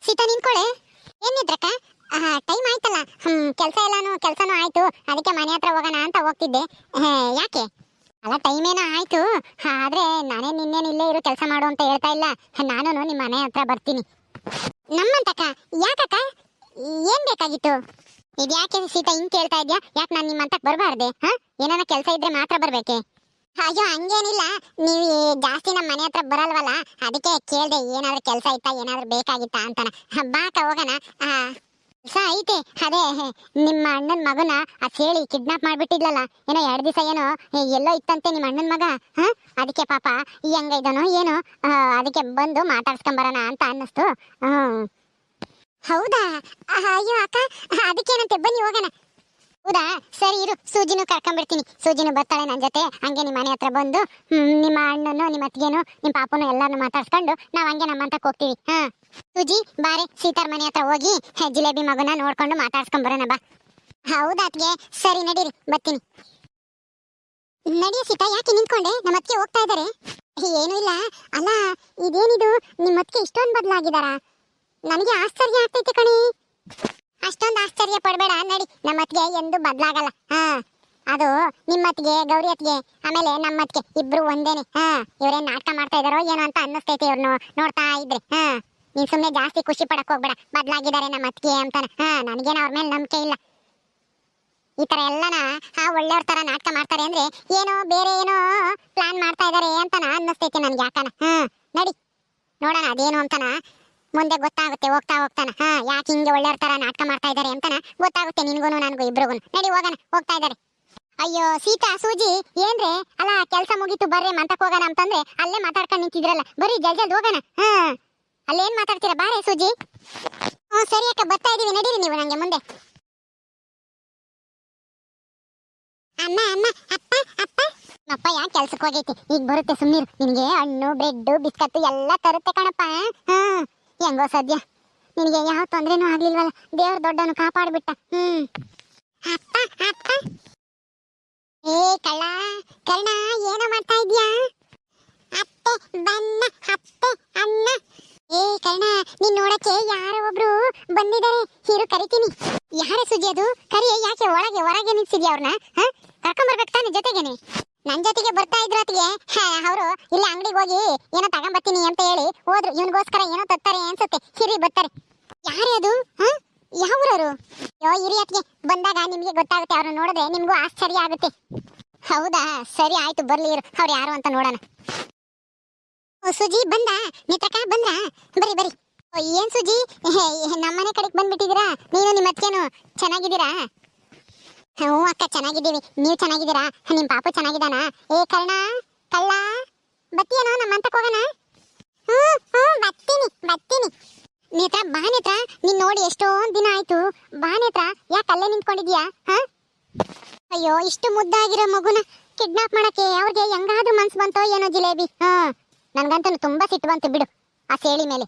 Sita ನಿಂತ್ಕೊಳ್ಳೆ. ಏನಿದ್ರಕ್ಕ? Time ಆಯ್ತಲ್ಲ. ಕೆಲಸನೂ ಆಯ್ತು, ಅದಕ್ಕೆ ಮನೆ ಹತ್ರ ಹೋಗೋಣ ಅಂತ ಹೋಗ್ತಿದ್ದೆ. ಯಾಕೆ? ಅಲ್ಲ ಟೈಮ್ ಏನೋ ಆಯ್ತು, ಆದ್ರೆ ನಾನೇ ನಿನ್ನೇನು ಇಲ್ಲೇ ಇರು ಕೆಲಸ ಮಾಡು ಅಂತ ಹೇಳ್ತಾ ಇಲ್ಲ. ನಾನು ನಿಮ್ಮ ಮನೆ ಹತ್ರ ಬರ್ತೀನಿ. ನಮ್ಮಂತಕ್ಕ? ಯಾಕಕ್ಕ? ಏನ್ ಬೇಕಾಗಿತ್ತು? ಇದ್ಯಾಕೆ ಸೀತಾ ಹಿಂಗ್ ಕೇಳ್ತಾ ಇದ್ಯಾ? ಯಾಕೆ ನಾನು ನಿಮ್ಮಂತಕ್ಕೆ ಬರಬಾರ್ದೆ? ಏನಾರ ಕೆಲಸ ಇದ್ರೆ ಮಾತ್ರ ಬರ್ಬೇಕೆ? ಅಯ್ಯೋ ಹಂಗೇನಿಲ್ಲ, ನೀವು ಜಾಸ್ತಿ ನಮ್ಮ ಮನೆ ಹತ್ರ ಬರಲ್ವಲ್ಲ, ಅದಕ್ಕೆ ಕೇಳ್ದೆ ಏನಾದ್ರು ಕೆಲಸ ಇತ್ತಾ, ಏನಾದ್ರು ಬೇಕಾಗಿತ್ತಾ ಅಂತಾನ. ಬಾಕ ಹೋಗೋಣ. ಕೆಲಸ ಐತೆ, ಅದೇ ನಿಮ್ಮ ಅಣ್ಣನ ಮಗನ ಹೇಳಿ ಕಿಡ್ನಾಪ್ ಮಾಡ್ಬಿಟ್ಟಿದ್ಲಲ್ಲ, ಏನೋ 2 ದಿವಸ ಏನೋ ಎಲ್ಲೋ ಇತ್ತಂತೆ ನಿಮ್ಮ ಅಣ್ಣನ ಮಗ. ಅದಕ್ಕೆ ಪಾಪ ಹೆಂಗೈದನೋ ಏನೋ, ಅದಕ್ಕೆ ಬಂದು ಮಾತಾಡ್ಸ್ಕೊಂಬರೋಣ ಅಂತ ಅನ್ನಿಸ್ತು. ಹೌದಾ? ಅಯ್ಯೋ ಅಕ್ಕ, ಅದಕ್ಕೇನಂತೆ, ಬನ್ನಿ ಹೋಗೋಣ. ಹೌದಾ, ಸರಿ ಇರು, ಸೂಜಿನೂ ಕರ್ಕೊಂಡ್ಬಿಡ್ತೀನಿ. ಸೂಜಿನೂ ಬರ್ತಾಳೆ ನನ್ನ ಜೊತೆ. ಹಂಗೆ ನಿಮ್ಮ ಮನೆ ಹತ್ರ ಬಂದು ನಿಮ್ಮ ಅಣ್ಣನು, ನಿಮ್ಮ ಅತ್ತಿಗೆನು, ನಿಮ್ಮ ಪಾಪನು ಎಲ್ಲಾರನ್ನು ಮಾತಾಡ್ಸ್ಕೊಂಡು ನಾವು ಹಂಗೆ ನಮ್ಮಂತಕ್ಕೆ ಹೋಗ್ತೀವಿ. ಸೂಜಿ ಬಾರೆ, ಸೀತಾರ್ ಮನೆ ಹತ್ರ ಹೋಗಿ ಜಿಲೇಬಿ ಮಗನ ನೋಡ್ಕೊಂಡು ಮಾತಾಡ್ಸ್ಕೊಂಬರೋಣ ಬಾ. ಹೌದಾ ಅತ್ತಿಗೆ? ಸರಿ ನಡೀರಿ, ಬರ್ತೀನಿ. ನಡಿಯ ಸೀತಾ, ಯಾಕೆ ನಿಂತ್ಕೊಂಡೆ? ನಮ್ಮ ಅತ್ತಿಗೆ ಹೋಗ್ತಾ ಇದ್ದಾರೆ. ಏನೂ ಇಲ್ಲ. ಅಲ್ಲ ಇದೇನಿದು, ನಿಮ್ಮ ಅತ್ತಿಗೆ ಇಷ್ಟೊಂದು ಬದಲಾಗಿದಾರ? ನನಗೆ ಆಶ್ಚರ್ಯ ಆಗ್ತೈತೆ ಕಣಿ. ಅಷ್ಟೊಂದು ಆಶ್ಚರ್ಯ ಪಡಬೇಡ, ನಡಿ. ನಮ್ಮ ಅತ್ತಿಗೆ ಎಂದು ಬದಲಾಗಲ್ಲ. ಅದು ನಿಮ್ಮ ಅತ್ತಿಗೆ, ಗೌರಿ ಅತ್ತಿಗೆ, ಆಮೇಲೆ ನಮ್ಮ ಅತ್ತಿಗೆ ಇಬ್ರು ಒಂದೇನೆ. ಇವ್ರೇನ್ ನಾಟಕ ಮಾಡ್ತಾ ಇದಾರೋ ಏನೋ ಅಂತ ಅನ್ನಿಸ್ತೈತೆ ಇವ್ರನ್ನು ನೋಡ್ತಾ ಇದ್ರೆ. ನೀನ್ ಸುಮ್ನೆ ಜಾಸ್ತಿ ಖುಷಿ ಪಡಕ್ ಹೋಗ್ಬೇಡ, ಬದಲಾಗಿದ್ದಾರೆ ನಮ್ಮ ಅತ್ತಿಗೆ ಅಂತಾನ. ನನಗೇನು ಅವ್ರ ಮೇಲೆ ನಂಬಿಕೆ ಇಲ್ಲ. ಈ ತರ ಎಲ್ಲನ ಒಳ್ಳೆಯವ್ರ ತರ ನಾಟಕ ಮಾಡ್ತಾರೆ ಅಂದ್ರೆ ಏನೋ ಬೇರೆ ಏನೋ ಪ್ಲಾನ್ ಮಾಡ್ತಾ ಇದಾರೆ ಅಂತಾನ ಅನ್ನಿಸ್ತೈತೆ ನನ್ಗೆ ಯಾಕನ. ನಡಿ ನೋಡೋಣ ಅದೇನು ಅಂತಾನ, ಮುಂದೆ ಗೊತ್ತಾಗುತ್ತೆ ಹೋಗ್ತಾ ಹೋಗ್ತಾನ. ಯಾಕೆ ಹಿಂಗೆ ಒಳ್ಳೆಯವ್ರ ತರ ನಾಟಕ ಮಾಡ್ತಾ ಇದಾರೆ ಅಂತಾನ ಗೊತ್ತಾಗುತ್ತೆ ನಿನ್ಗೂನು ನನಗೂ ಇಬ್ರಿಗೂ. ನಡಿ ಹೋಗೋಣ, ಹೋಗ್ತಾ ಇದಾರೆ. ಅಯ್ಯೋ ಸೀತಾ, ಸೂಜಿ ಏನ್ರೆ? ಅಲ್ಲ ಕೆಲಸ ಮುಗೀತು ಬರ್ರಿ ಮಂತಕ್ ಹೋಗೋಣ ಅಂತಂದ್ರೆ ಅಲ್ಲೇ ಮಾತಾಡ್ಕೊಂಡು ನಿಂತಿದ್ರಲ್ಲ, ಬರ್ರಿ ಜಲ್ದಿ ಹೋಗೋಣ. ಅಲ್ಲೇನ್ ಮಾತಾಡ್ತೀರಾ? ಬಾರೆ ಸೂಜಿ. ಸರಿ ಅಕ್ಕ, ಬರ್ತಾ ಇದೀವಿ, ನಡೀರಿ ನೀವು ನಂಗೆ ಮುಂದೆ. ಅಮ್ಮ ಅಮ್ಮ, ಅಪ್ಪ ಅಪ್ಪ. ಅಪ್ಪ ಯಾಕೆ ಕೆಲ್ಸಕ್ಕೆ ಹೋಗೈತಿ, ಈಗ ಬರುತ್ತೆ ಸುಮ್ಮನಿರು. ನಿನಗೆ ಹಣ್ಣು ಬ್ರೆಡ್ ಬಿಸ್ಕತ್ತು ಎಲ್ಲ ತರುತ್ತೆ ಕಣಪ್ಪ. ಹೆಂಗೋ ಸದ್ಯ ನಿನಗೆ ಯಾವ ತೊಂದ್ರೆನೂ ಆಗ್ಲಿಲ್ವಲ್ಲ, ದೇವ್ರ ದೊಡ್ಡನು ಕಾಪಾಡ್ಬಿಟ್ಟ. ಅಪ್ಪ ಅಪ್ಪ. ಏ ಕಳ್ಳ ಕರ್ಣ, ಏನೋ ಮಾಡ್ತಾ ಇದ್ಯಾ? ಅತ್ತೆ ಬನ್ನ, ಅತ್ತೆ ಅನ್ನ. ಏ ಕರ್ಣ, ನೀನ್ ನೋಡಕ್ಕೆ ಯಾರೋ ಒಬ್ರು ಬಂದಿದ್ದಾರೆ, ಹೀರು ಕರಿತೀನಿ. ಯಾರೇ ಸುಜಿ ಅದು? ಕರಿ. ಯಾಕೆ ಹೊರಗೆ ನಿಲ್ಸಿದ್ಯಾ ಅವ್ರನ್ನ? ಕರ್ಕೊಂಬರ್ಬೇಕು ತಾನೆ ಜೊತೆಗೇನೆ? ನನ್ ಜೊತೆಗೆ ಬರ್ತಾ ಇದ್ರತಿಗೆ ಅವರು ಇಲ್ಲಿ ಅಂಗಡಿಗೆ ಹೋಗಿ ಏನೋ ತಗೊಂಬರ್ತೀನಿ ಅಂತ ಹೇಳಿ ಹೋದ್ರು. ಇವನ್ಗೋಸ್ಕರ ಏನೋ ತರ್ತಾರೆ ಅನ್ಸುತ್ತೆ, ಹಿರಿ ಬರ್ತಾರೆ. ಯಾರೇ ಅದು? ಯಾವ ಊರವರು? ಹಿರಿಯತ್ಗೆ ಬಂದಾಗ ನಿಮ್ಗೆ ಗೊತ್ತಾಗುತ್ತೆ, ಅವ್ರನ್ನ ನೋಡಿದ್ರೆ ನಿಮ್ಗೂ ಆಶ್ಚರ್ಯ ಆಗುತ್ತೆ. ಹೌದಾ, ಸರಿ ಆಯ್ತು, ಬರ್ಲಿ ಇರು, ಅವ್ರು ಯಾರು ಅಂತ ನೋಡೋಣ. ಸುಜಿ ಬಂದ? ನಿತಕ ಬಂದ್ರ? ಬರಿ ಬರಿ. ಏನ್ ಸುಜಿ, ನಮ್ಮನೆ ಕಡೆಗೆ ಬಂದ್ಬಿಟ್ಟಿದ್ದೀರಾ? ನೀನು ನಿಮ್ಮ ಅತ್ತೆನು ಚೆನ್ನಾಗಿದ್ದೀರಾ? ಹ್ಞೂ ಅಕ್ಕ, ಚೆನ್ನಾಗಿದ್ದೀವಿ. ನೀವು ಚೆನ್ನಾಗಿದ್ದೀರಾ? ನಿಮ್ ಪಾಪು ಚೆನ್ನಾಗಿದ್ದಾನ? ಏ ಕರ್ಣ ಕಳ್ಳ, ಬತ್ತೀಯನೋ ನಮ್ಮಂತಕ್ಕೆ ಹೋಗೋಣ? ಬರ್ತೀನಿ. ನೇತ್ರ ಬಾ. ನೇತ್ರ ನೀನ್ ನೋಡಿ ಎಷ್ಟೊಂದ್ ದಿನ ಆಯ್ತು. ಬಾ ನೇತ್ರ, ಯಾಕೆ ಅಲ್ಲೇ ನಿಂತ್ಕೊಂಡಿದ್ಯಾ? ಅಯ್ಯೋ, ಇಷ್ಟು ಮುದ್ದಾಗಿರೋ ಮಗುನ ಕಿಡ್ನಾಪ್ ಮಾಡಕ್ಕೆ ಅವ್ರಿಗೆ ಹೆಂಗಾದ್ರೂ ಮನ್ಸು ಬಂತೋ ಏನೋ ಜಿಲೇಬಿ. ನನ್ಗಂತೂ ತುಂಬಾ ಸಿಟ್ಟು ಬಂತು ಬಿಡು ಆ ಸೇಳಿ ಮೇಲೆ.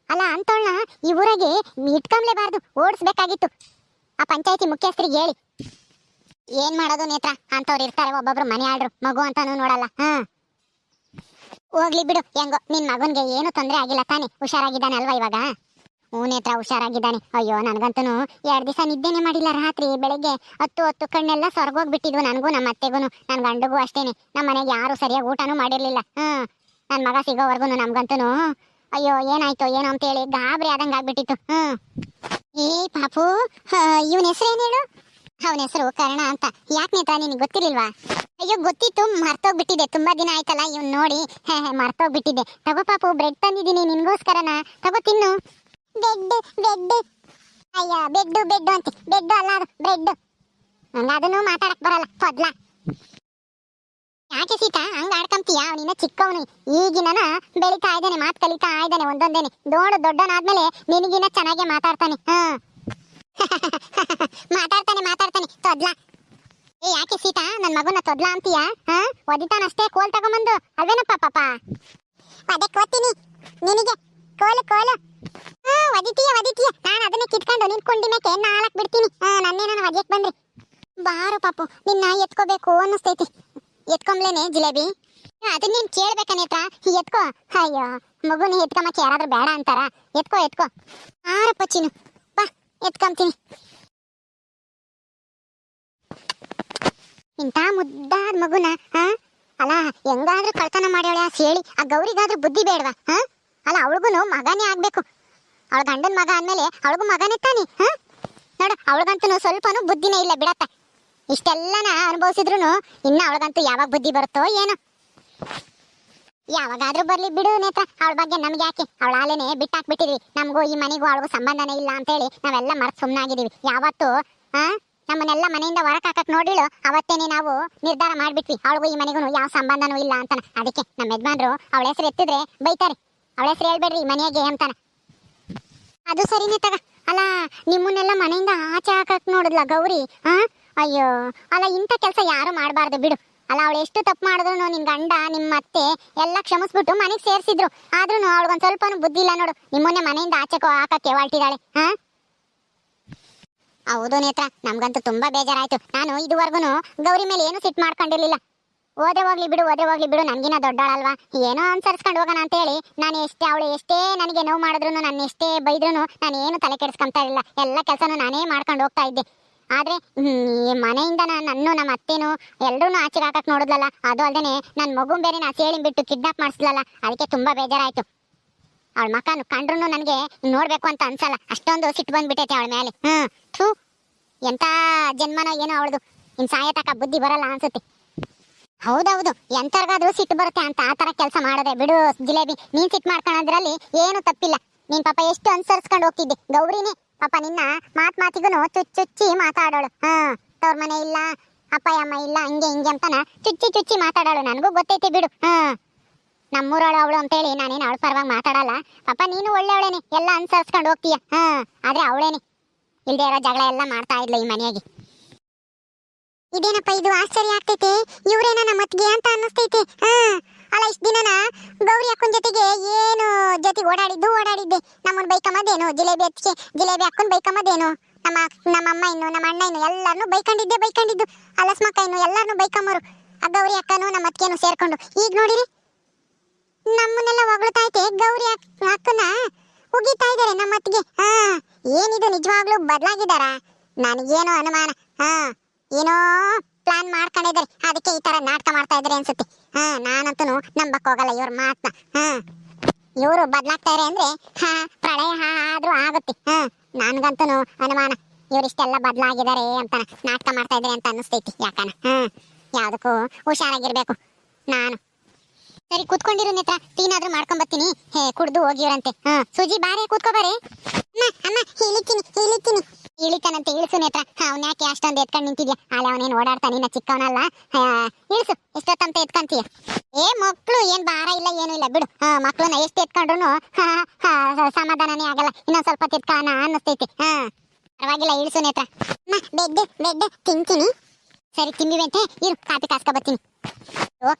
ಅಲ್ಲ ಅಂತೋಳ್ನ ಈ ಊರಾಗೆ ಇಟ್ಕೊಂಬ್ಲೇಬಾರ್ದು, ಓಡಿಸ್ಬೇಕಾಗಿತ್ತು. ಆ ಪಂಚಾಯತಿ ಮುಖ್ಯಸ್ಥರಿಗೆ ಹೇಳಿ. ಏನ್ ಮಾಡೋದು ನೇತ್ರ, ಅಂತವ್ರು ಇರ್ತಾರೆ ಒಬ್ಬೊಬ್ರು ಮನೆ ಆಡ್ರು, ಮಗು ಅಂತಾನು ನೋಡಲ್ಲ. ಹೋಗ್ಲಿ ಬಿಡು, ಹೆಂಗೋ ನಿನ್ ಮಗನ್ಗೆ ಏನು ತೊಂದರೆ ಆಗಿಲ್ಲ ತಾನೆ? ಹುಷಾರಾಗಿದ್ದಾನೆ ಅಲ್ವಾ ಇವಾಗ? ಹ್ಞೂ ನೇತ್ರ, ಹುಷಾರಾಗಿದ್ದಾನೆ. ಅಯ್ಯೋ ನನಗಂತೂ 2 ದಿವಸ ನಿದ್ದೆನೆ ಮಾಡಿಲ್ಲ. ರಾತ್ರಿ ಬೆಳಗ್ಗೆ 10 ಕಣ್ಣೆಲ್ಲ ಸೊರ್ಗೋಗ್ಬಿಟ್ಟಿದ್ವು. ನನಗೂ ನಮ್ಮ ಅತ್ತೆಗೂ ನನ್ನ ಗಂಡಗೂ ಅಷ್ಟೇನೆ. ನಮ್ಮ ಮನೆಗೆ ಯಾರು ಸರಿಯಾಗಿ ಊಟನೂ ಮಾಡಿರ್ಲಿಲ್ಲ. ನನ್ನ ಮಗ ಸಿಗೋವರೆಗೂ ನಮ್ಗಂತೂ ಅಯ್ಯೋ ಏನಾಯ್ತೋ ಏನೋ ಅಂತೇಳಿ ಗಾಬರಿ ಆದಂಗೆ ಆಗ್ಬಿಟ್ಟಿತ್ತು. ಏ ಪಾಪು, ಇವನ ಹೆಸರು ಏನ್ ಹೇಳು? ಅವನ ಹೆಸರು ಕರ್ಣ ಅಂತ. ಯಾಕೆ ನೇತ್ರ, ನಿನಗೆ ಗೊತ್ತಿರ್ಲಿಲ್ವಾ? ಅಯ್ಯೋ ಗೊತ್ತಿತ್ತು, ಮರ್ತೋಗ್ಬಿಟ್ಟಿದೆ. ತುಂಬಾ ದಿನ ಆಯ್ತಲ್ಲ ಇವ್ನು ನೋಡಿ, ಮರ್ತೋಗ್ಬಿಟ್ಟಿದೆ. ತಗೋ ಪಾಪು, ಬ್ರೆಡ್ ತಂದಿದ್ದೀನಿ ನಿನ್ಗೋಸ್ಕರನ, ತಗೋ ತಿನ್ನು. ಬೆಡ್ ಅಯ್ಯ, ಬೆಡ್ ಅಂತೆ. ಬೆಡ್ ಅಲ್ಲ ಅದು, ಬ್ರೆಡ್. ನಂಗೆ ಅದನ್ನು ಮಾತಾಡಕ್ ಬರಲ್ಲ ತೊದ್ಲ. ಯಾಕೆ ಸೀತಾ ಹಂಗ ಆಡ್ಕೊಂತೀಯ? ಅವನಿನ್ನ ಚಿಕ್ಕವನು, ಈಗಿನ ಬೆಳಿತಾ ಇದ್ದಾನೆ, ಮಾತು ಕಲಿತಾ ಇದ್ದಾನೆ ಒಂದೊಂದೇನೆ. ದೊಡ್ಡವನಾದ್ಮೇಲೆ ನಿನಗಿನ್ನ ಚೆನ್ನಾಗೆ ಮಾತಾಡ್ತಾನೆ. ಮಾತಾಡ್ತಾನೆ ತೊದ್ಲ. ಏ ಯಾಕೆ ಸೀತಾ ನನ್ನ ಮಗುನ ತೊದ್ಲ ಅಂತೀಯ? ಒದಿತಾನಷ್ಟೇ ಕೋಲ್ ತಗೊಂಬಂದು, ಅಲ್ವೇನಪ್ಪ ಪಾಪ? ಅದಕ್ಕೆ ಓದ್ತೀನಿ ನಿನಗೆ ಕೋಲು. ಒದಿತೀಯ. ನಾನು ಅದನ್ನೇ ಕಿತ್ಕೊಂಡು ನಿನ್ ಕುಂಡಿ ಮೇಕೆ ನಾಲ್ಕು ಬಿಡ್ತೀನಿ. ನನ್ನೇನ ಒದಿಯಕ್ ಬಂದ್ರಿ. ಬಾರು ಪಾಪು, ನಿನ್ನ ಎತ್ಕೋಬೇಕು ಅನ್ನಿಸ್ತೈತಿ. ಎತ್ಕೊಂಬ್ಲೇನೆ ಜಿಲೇಬಿ? ಅದನ್ನೇನ್ ಕೇಳ್ಬೇಕ ನೇತ್ರ ಎತ್ಕೋ. ಅಯ್ಯೋ ಮಗುನ ಎತ್ಕೊಂಬಕ್ಕೆ ಯಾರಾದ್ರೂ ಬೇಡ ಅಂತಾರ? ಎತ್ಕೋ ಎತ್ಕೋ. ಆರಪ್ಪ ಚಿನ್ನು ಬಾ ಎತ್ಕೊಂತೀನಿ. ಇಂಥ ಮುದ್ದಾದ ಮಗುನ ಅಲ್ಲ ಹೆಂಗಾದ್ರೂ ಕಳ್ತನ ಮಾಡ್ಯಾಳ ಸೇಳಿ. ಆ ಗೌರಿಗಾದ್ರೂ ಬುದ್ಧಿ ಬೇಡವಾ? ಅಲ್ಲ ಅವಳಿಗೂ ಮಗನೇ ಆಗ್ಬೇಕು. ಅವಳ ಗಂಡನ ಮಗ ಅಂದ್ಮೇಲೆ ಅವಳಿಗೂ ಮಗನೇ ತಾನೆ. ನೋಡು ಅವಳಿಗಂತೂ ಸ್ವಲ್ಪನೂ ಬುದ್ಧಿನೇ ಇಲ್ಲ ಬಿಡತ್ತ. ಇಷ್ಟೆಲ್ಲನ ಅನುಭವಿಸಿದ್ರು ಇನ್ನ ಅವಳಿಗಂತೂ ಯಾವಾಗ ಬುದ್ಧಿ ಬರುತ್ತೋ ಏನೋ. ಯಾವಾಗಾದ್ರೂ ಬರ್ಲಿ ಬಿಡು ನೇತ್ರ, ಅವಳ ಬಗ್ಗೆ ನಮ್ಗೆ ಯಾಕೆ? ಅವಳ ಆಲೇನೆ ಬಿಟ್ಟಾಕ್ಬಿಟ್ಟಿದ್ವಿ. ನಮಗೂ ಈ ಮನೆಗೂ ಅವಳಿಗೂ ಸಂಬಂಧನೇ ಇಲ್ಲ ಅಂತೇಳಿ ನಾವೆಲ್ಲ ಮರ್ತು ಸುಮ್ಮನಾಗಿದ್ದೀವಿ. ಯಾವತ್ತು ನಮ್ಮನ್ನೆಲ್ಲ ಮನೆಯಿಂದ ಹೊರಗೆ ಹಾಕಕ್ ನೋಡಿಳು ಅವತ್ತೇನೆ ನಾವು ನಿರ್ಧಾರ ಮಾಡ್ಬಿಟ್ವಿ ಅವಳಿಗೂ ಈ ಮನೆಗೂ ಯಾವ ಸಂಬಂಧನೂ ಇಲ್ಲ ಅಂತಾನ. ಅದಕ್ಕೆ ನಮ್ಮ ಯಜಮಾನ್ರು ಅವಳ ಹೆಸರು ಎತ್ತಿದ್ರೆ ಬೈತಾರೆ. ಅವಳ ಹೆಸರು ಹೇಳ್ಬೇಡ್ರಿ ಮನೆಗೆ ಅಂತಾನ. ಅದು ಸರಿನೇ ತಗ. ಅಲ್ಲ ನಿಮ್ಮನ್ನೆಲ್ಲ ಮನೆಯಿಂದ ಆಚೆ ಹಾಕಕ್ ನೋಡಿದ್ಲ ಗೌರಿ. ಅಯ್ಯೋ ಅಲ್ಲ ಇಂಥ ಕೆಲಸ ಯಾರು ಮಾಡಬಾರ್ದು ಬಿಡು. ಅಲ್ಲ ಅವಳು ಎಷ್ಟು ತಪ್ಪು ಮಾಡಿದ್ರು ನಿನ್ ಗಂಡ ನಿಮ್ಮ ಅತ್ತೆ ಎಲ್ಲ ಕ್ಷಮಿಸ್ಬಿಟ್ಟು ಮನೆಗೆ ಸೇರಿಸಿದ್ರು. ಆದ್ರೂ ಅವಳಿಗೊಂದು ಸ್ವಲ್ಪನೂ ಬುದ್ಧಿ ಇಲ್ಲ ನೋಡು. ನಿಮ್ಮನ್ನೇ ಮನೆಯಿಂದ ಆಚೆಕೋ ಹಾಕಕ್ಕೆ ಹೊರಟಿದ್ದಾಳೆ. ಹೌದು ನೇತ್ರ, ನಮ್ಗಂತೂ ತುಂಬಾ ಬೇಜಾರಾಯ್ತು. ನಾನು ಇದುವರೆಗೂ ಗೌರಿ ಮೇಲೆ ಏನು ಸಿಟ್ಟು ಮಾಡ್ಕೊಂಡಿರ್ಲಿಲ್ಲ. ಓದೆ ಹೋಗ್ಲಿ ಬಿಡು ನನ್ಗಿನ ದೊಡ್ಡಾಳಲ್ವಾ, ಏನೋ ಅನ್ಸರ್ಸ್ಕೊಂಡು ಹೋಗೋಣ ಅಂತ ಹೇಳಿ ನಾನು ಅವಳು ಎಷ್ಟೇ ನನಗೆ ನೋವು ಮಾಡಿದ್ರು, ನನ್ನ ಎಷ್ಟೇ ಬೈದ್ರು ನಾನು ಏನು ತಲೆ ಕೆಡಿಸ್ಕೊಂತ ಇರಲಿಲ್ಲ. ಎಲ್ಲ ಕೆಲಸನೂ ನಾನೇ ಮಾಡ್ಕೊಂಡು ಹೋಗ್ತಾ ಇದ್ದೆ. ಆದ್ರೆ ಮನೆಯಿಂದ ನನ್ನ ನಮ್ಮ ಅತ್ತೇನು ಎಲ್ರೂ ಆಚೆಗೆ ಹಾಕಕ್ ನೋಡಿದ್ಲಲ್ಲ. ಅದು ಅಲ್ಲದೆ ನನ್ನ ಮಗು ಬೇರೆ ನಾ ಸೇಳಿ ಬಿಟ್ಟು ಕಿಡ್ನಾಪ್ ಮಾಡಿಸ್ಲಲ್ಲ. ಅದಕ್ಕೆ ತುಂಬಾ ಬೇಜಾರಾಯ್ತು. ಅವಳ ಮಕ್ಕನು ಕಂಡ್ರು ನನಗೆ ನೋಡ್ಬೇಕು ಅಂತ ಅನ್ಸಲ್ಲ. ಅಷ್ಟೊಂದು ಸಿಟ್ಟು ಬಂದ್ಬಿಟ್ಟೈತೆ ಅವಳ ಮೇಲೆ. ಥೂ ಎಂತ ಜನ್ಮನೋ ಏನೋ ಅವಳದು. ಇನ್ ಸಾಯತಕ್ಕ ಬುದ್ಧಿ ಬರಲ್ಲ ಅನ್ಸುತ್ತೆ. ಹೌದೌದು, ಎಂತರ್ಗಾದ್ರೂ ಸಿಟ್ಟು ಬರುತ್ತೆ ಅಂತ ಆ ತರ ಕೆಲಸ ಮಾಡದೆ ಬಿಡು ಜಿಲೇಬಿ. ನೀನ್ ಸಿಟ್ಟು ಮಾಡ್ಕೊಳ್ಳೋದ್ರಲ್ಲಿ ಏನು ತಪ್ಪಿಲ್ಲ. ನೀನ್ ಪಾಪ ಎಷ್ಟು ಅನುಸರಿಸ್ಕೊಂಡು ಹೋಗ್ತಿದ್ದೆ. ಗೌರಿನೇ ಪಾಪ ನಿನ್ನ ಮಾತಿಗೂ ಚುಚ್ಚಿ ಮಾತಾಡೋಳು. ತವ್ರ ಮನೆ ಇಲ್ಲ, ಅಪ್ಪ ಅಮ್ಮ ಇಲ್ಲ, ಹಂಗೆ ಹಿಂಗೆ ಅಂತಾನ ಚುಚ್ಚಿ ಮಾತಾಡೋಳು. ನನಗೂ ಗೊತ್ತೈತಿ ಬಿಡು. ನಮ್ಮೂರವಳು ಅವಳು ಅಂತೇಳಿ ನಾನೇನು ಅವಳ ಪರವಾಗಿ ಮಾತಾಡಲ್ಲ. ಪಾಪ ನೀನು ಒಳ್ಳೆಯವಳೇನೆ, ಎಲ್ಲ ಅನುಸರಿಸ್ಕೊಂಡು ಹೋಗ್ತೀಯ. ಆದ್ರೆ ಅವಳೇನೆ ಇಲ್ದೇ ಇರೋ ಜಗಳ ಎಲ್ಲ ಮಾಡ್ತಾ ಇದ್ಲು ಈ ಮನೆಯಾಗಿ. ಇದೇನಪ್ಪ ಇದು ಆಶ್ಚರ್ಯ ಆಗ್ತೈತೆ. ಇವ್ರೇನ ನಮ್ಮತ್ಗೆ ಅಂತ ಅನ್ನಿಸ್ತೈತೆ. ಅಲ್ಲ ಇಷ್ಟ ದಿನನ ಗೌರಿ ಅಕ್ಕನ ಜೊತೆಗೆ ಏನು ಜೊತೆಗೆ ಓಡಾಡಿದ್ದೆ. ನಮ್ಮನ್ ಬೈಕಮ್ಮದೇನು ಜಿಲೇಬಿ ಅಕ್ಕನ್ ಬೈಕಮ್ಮದೇನು, ನಮ್ಮಮ್ಮ ಇನ್ನು ನಮ್ಮ ಅಣ್ಣ ಇನ್ನು ಎಲ್ಲಾರನು ಬೈಕೊಂಡಿದ್ದು. ಅಲಸ್ಮಕ್ಕ ಇನ್ನು ಎಲ್ಲಾರನು ಬೈಕಮ್ಮರು. ಆ ಗೌರಿ ಅಕ್ಕನು ನಮ್ಮ ಅತ್ತಿಗೆನು ಸೇರ್ಕೊಂಡು ಈಗ ನೋಡಿರಿ ನಮ್ಮನ್ನೆಲ್ಲ ಹೊಗಳ್ತೈತೆ. ಗೌರಿ ಅಕ್ಕನ ಉಗಿತಾ ಇದಾರೆ ನಮ್ಮ ಅತ್ತಿಗೆ. ಏನಿದು ನಿಜವಾಗ್ಲೂ ಬದಲಾಗಿದಾರ? ನನಗೇನೋ ಅನುಮಾನ. ಏನೋ ಪ್ಲಾನ್ ಮಾಡ್ಕೊಂಡಿದ್ದಾರೆ, ಅದಕ್ಕೆ ಈ ತರ ನಾಟಕ ಮಾಡ್ತಾ ಇದಾರೆ ಅನ್ಸುತ್ತೆ. ನಾನಂತೂ ನಂಬಕ್ ಹೋಗಲ್ಲ ಇವ್ರ ಮಾತನ್ನ. ಇವರು ಬದಲಾಗ್ತಾರೆ ಅಂದ್ರೆ ಪ್ರಳಯ ಆದ್ರೂ ಆಗುತ್ತೆ. ನನ್ಗಂತೂ ಅನುಮಾನ ಇವ್ರಿಷ್ಟೆಲ್ಲ ಬದಲಾಗಿದ್ದಾರೆ ಅಂತ ನಾಟಕ ಮಾಡ್ತಾ ಇದಾರೆ ಅಂತ ಅನ್ನಿಸ್ತೈತಿ. ಯಾಕನ ಯಾವ್ದಕ್ಕೂ ಹುಷಾರಾಗಿರ್ಬೇಕು ನಾನು. ಸರಿ ಕೂತ್ಕೊಂಡಿರೋ ನೇತ್ರ, ಟೀನಾದ್ರೂ ಮಾಡ್ಕೊಂಡ್ ಬರ್ತೀನಿ. ಕುಡ್ದು ಹೋಗಿವ್ರಂತೆ. ಸುಜಿ ಬಾರೆ ಕೂತ್ಕೋಬಾರೆ. ಅಮ್ಮ ಇಳಿತೀನಿ. ಇಳಿತಾನಂತೆ, ಇಳಿಸು ನೇತ್ರ. ಅವ್ನ ಯಾಕೆ ಅಷ್ಟೊಂದು ಎತ್ಕೊಂಡು ನಿಂತಿದ್ಯಾ? ಅಲ್ಲ ಅವನೇನು ಓಡಾಡ್ತಾನೆ, ನಾ ಚಿಕ್ಕವನಲ್ಲ. ಇಳಿಸು, ಎಷ್ಟೊತ್ತಂತ ಎತ್ಕೊಂತೀಯ? ಮಕ್ಳು ಏನ್ ಭಾರ ಇಲ್ಲ ಏನು ಇಲ್ಲ ಬಿಡು. ಮಕ್ಳನ್ನ ಎಷ್ಟು ಎತ್ಕೊಂಡ್ರು ಸಮಾಧಾನನೇ ಆಗಲ್ಲ. ಇನ್ನೊಂದ್ ಸ್ವಲ್ಪ ಎತ್ಕೋಣ ಅನ್ನಿಸ್ತೈತಿ. ಪರವಾಗಿಲ್ಲ, ಇಳಿಸು ನೇತ್ರ. ಬೆಡ್ ತಿಂತೀನಿ. ಸರಿ ತಿಂದಿವಂತೆ, ಇರು ಕಾಪಿ ಕಾಸ್ಕೊ ಬರ್ತೀನಿ.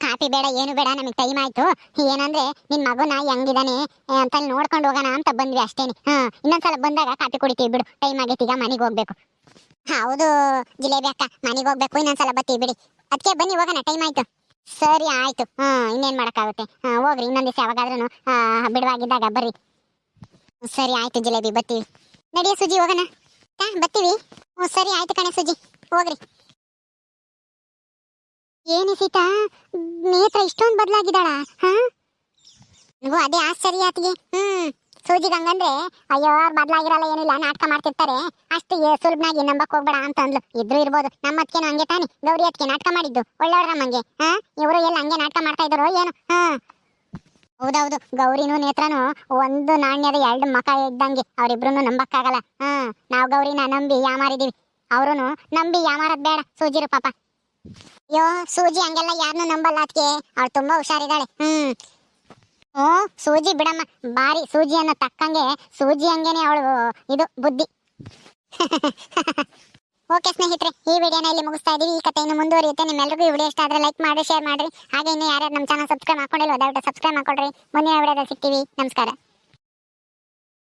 ಕಾಪಿ ಬೇಡ ಏನು ಬೇಡ, ನಮಗೆ ಟೈಮ್ ಆಯ್ತು. ಏನಂದ್ರೆ ನಿನ್ ಮಗುನ ಹೆಂಗಿದಾನೆ ಅಂತ ನೋಡ್ಕೊಂಡು ಹೋಗೋಣ ಅಂತ ಬಂದ್ವಿ ಅಷ್ಟೇನೆ. ಇನ್ನೊಂದ್ಸಲ ಬಂದಾಗ ಕಾಪಿ ಕುಡಿತೀವಿ ಬಿಡು. ಟೈಮ್ ಆಗೈತಿ, ಈಗ ಮನೆಗೆ ಹೋಗ್ಬೇಕು. ಹೌದು ಜಿಲೇಬಿ ಅಕ್ಕ, ಮನೆಗೆ ಹೋಗ್ಬೇಕು. ಇನ್ನೊಂದ್ಸಲ ಬರ್ತೀವಿ ಬಿಡಿ. ಅದಕ್ಕೆ ಬನ್ನಿ ಹೋಗೋಣ, ಟೈಮ್ ಆಯ್ತು. ಸರಿ ಆಯ್ತು. ಇನ್ನೇನ್ ಮಾಡಕ್ಕಾಗುತ್ತೆ, ಹೋಗ್ರಿ. ಇನ್ನೊಂದ್ ದಿವಸ ಯಾವಾಗಾದ್ರೂ ಬಿಡುವಾಗಿದ್ದಾಗ ಬರ್ರಿ. ಸರಿ ಆಯ್ತು ಜಿಲೇಬಿ, ಬರ್ತೀವಿ. ನಡಿಯ ಸುಜಿ ಹೋಗೋಣ. ಬರ್ತೀವಿ. ಸರಿ ಆಯ್ತು ಕಣೆ ಸುಜಿ, ಹೋಗ್ರಿ. ಏನೇ ಸೀತಾ, ನೇತ್ರ ಇಷ್ಟೊಂದು ಬದಲಾಗಿದ್ದಾಳ? ನೀವು ಅದೇ ಆಶ್ಚರ್ಯ ಆತಿಗೆ. ಸೂಜಿಗೆ ಹಂಗಂದ್ರೆ ಅಯ್ಯೋ ಬದಲಾಗಿರಲ್ಲ, ಏನಿಲ್ಲ, ನಾಟಕ ಮಾಡ್ತಿರ್ತಾರೆ ಅಷ್ಟು ಸುಲಭನಾಗಿ ನಂಬಕ್ ಹೋಗ್ಬೇಡ ಅಂತ ಅಂದ್ಲು. ಇದ್ರು ಇರ್ಬೋದು. ನಮ್ಮ ಅತ್ಕೇನು ಹಂಗೆ ತಾನೆ, ಗೌರಿ ಅತ್ಕೆ ನಾಟಕ ಮಾಡಿದ್ದು ಒಳ್ಳೆಯವ್ರಮ್ಮಂಗೆ. ಇವರು ಎಲ್ಲ ಹಂಗೆ ನಾಟಕ ಮಾಡ್ತಾ ಇದ್ರು ಏನು? ಹೌದೌದು, ಗೌರಿನೂ ನೇತ್ರನು ಒಂದು ನಾಣ್ಯದ ಎರಡು ಮಕ ಇದ್ದಂಗೆ. ಅವ್ರಿಬ್ರು ನಂಬಕ್ಕಾಗಲ್ಲ. ನಾವು ಗೌರಿನ ನಂಬಿ ಯಾಮಾರಿದೀವಿ, ಅವ್ರು ನಂಬಿ ಯಾಮಾರದ್ ಬೇಡ. ಸೂಜಿರು ಪಾಪ. ಅಯ್ಯೋ ಸೂಜಿ ಹಂಗೆಲ್ಲ ಯಾರನ್ನು ನಂಬಲ್ಲ ಅದಕ್ಕೆ, ಅವಳು ತುಂಬಾ ಹುಷಾರಿದ್ದಾಳೆ. ಸೂಜಿ ಬಿಡಮ್ಮ, ಬಾರಿ ಸೂಜಿ ಅನ್ನೋ ತಕ್ಕಂಗೆ ಸೂಜಿ ಹಂಗೇನೆ ಅವಳು ಇದು ಬುದ್ಧಿ. ಓಕೆ ಸ್ನೇಹಿತರೆ, ಈ ವಿಡಿಯೋನ ಇಲ್ಲಿ ಮುಗಿಸ್ತಾ ಇದೀವಿ. ಈ ಕಥೆ ಇನ್ನು ಮುಂದುವರಿಯುತ್ತೆ. ನಿಮ್ಮೆಲ್ಲರಿಗೂ ಈ ವಿಡಿಯೋ ಇಷ್ಟ ಆದ್ರೆ ಲೈಕ್ ಮಾಡಿ, ಶೇರ್ ಮಾಡ್ರಿ. ಹಾಗೆ ಇನ್ನು ಯಾರ್ಯಾರು ನಮ್ಮ ಚಾನಲ್ ಸಬ್ಸ್ಕ್ರೈಬ್ ಮಾಡ್ಕೊಂಡಿಲ್ಲ ದಯವಿಟ್ಟು ಸಬ್ಸ್ಕ್ರೈಬ್ ಮಾಡ್ಕೊಳ್ರಿ. ಮುಂದಿನ ವಿಡಿಯೋದಲ್ಲಿ ಸಿಗ್ತೀವಿ. ನಮಸ್ಕಾರ.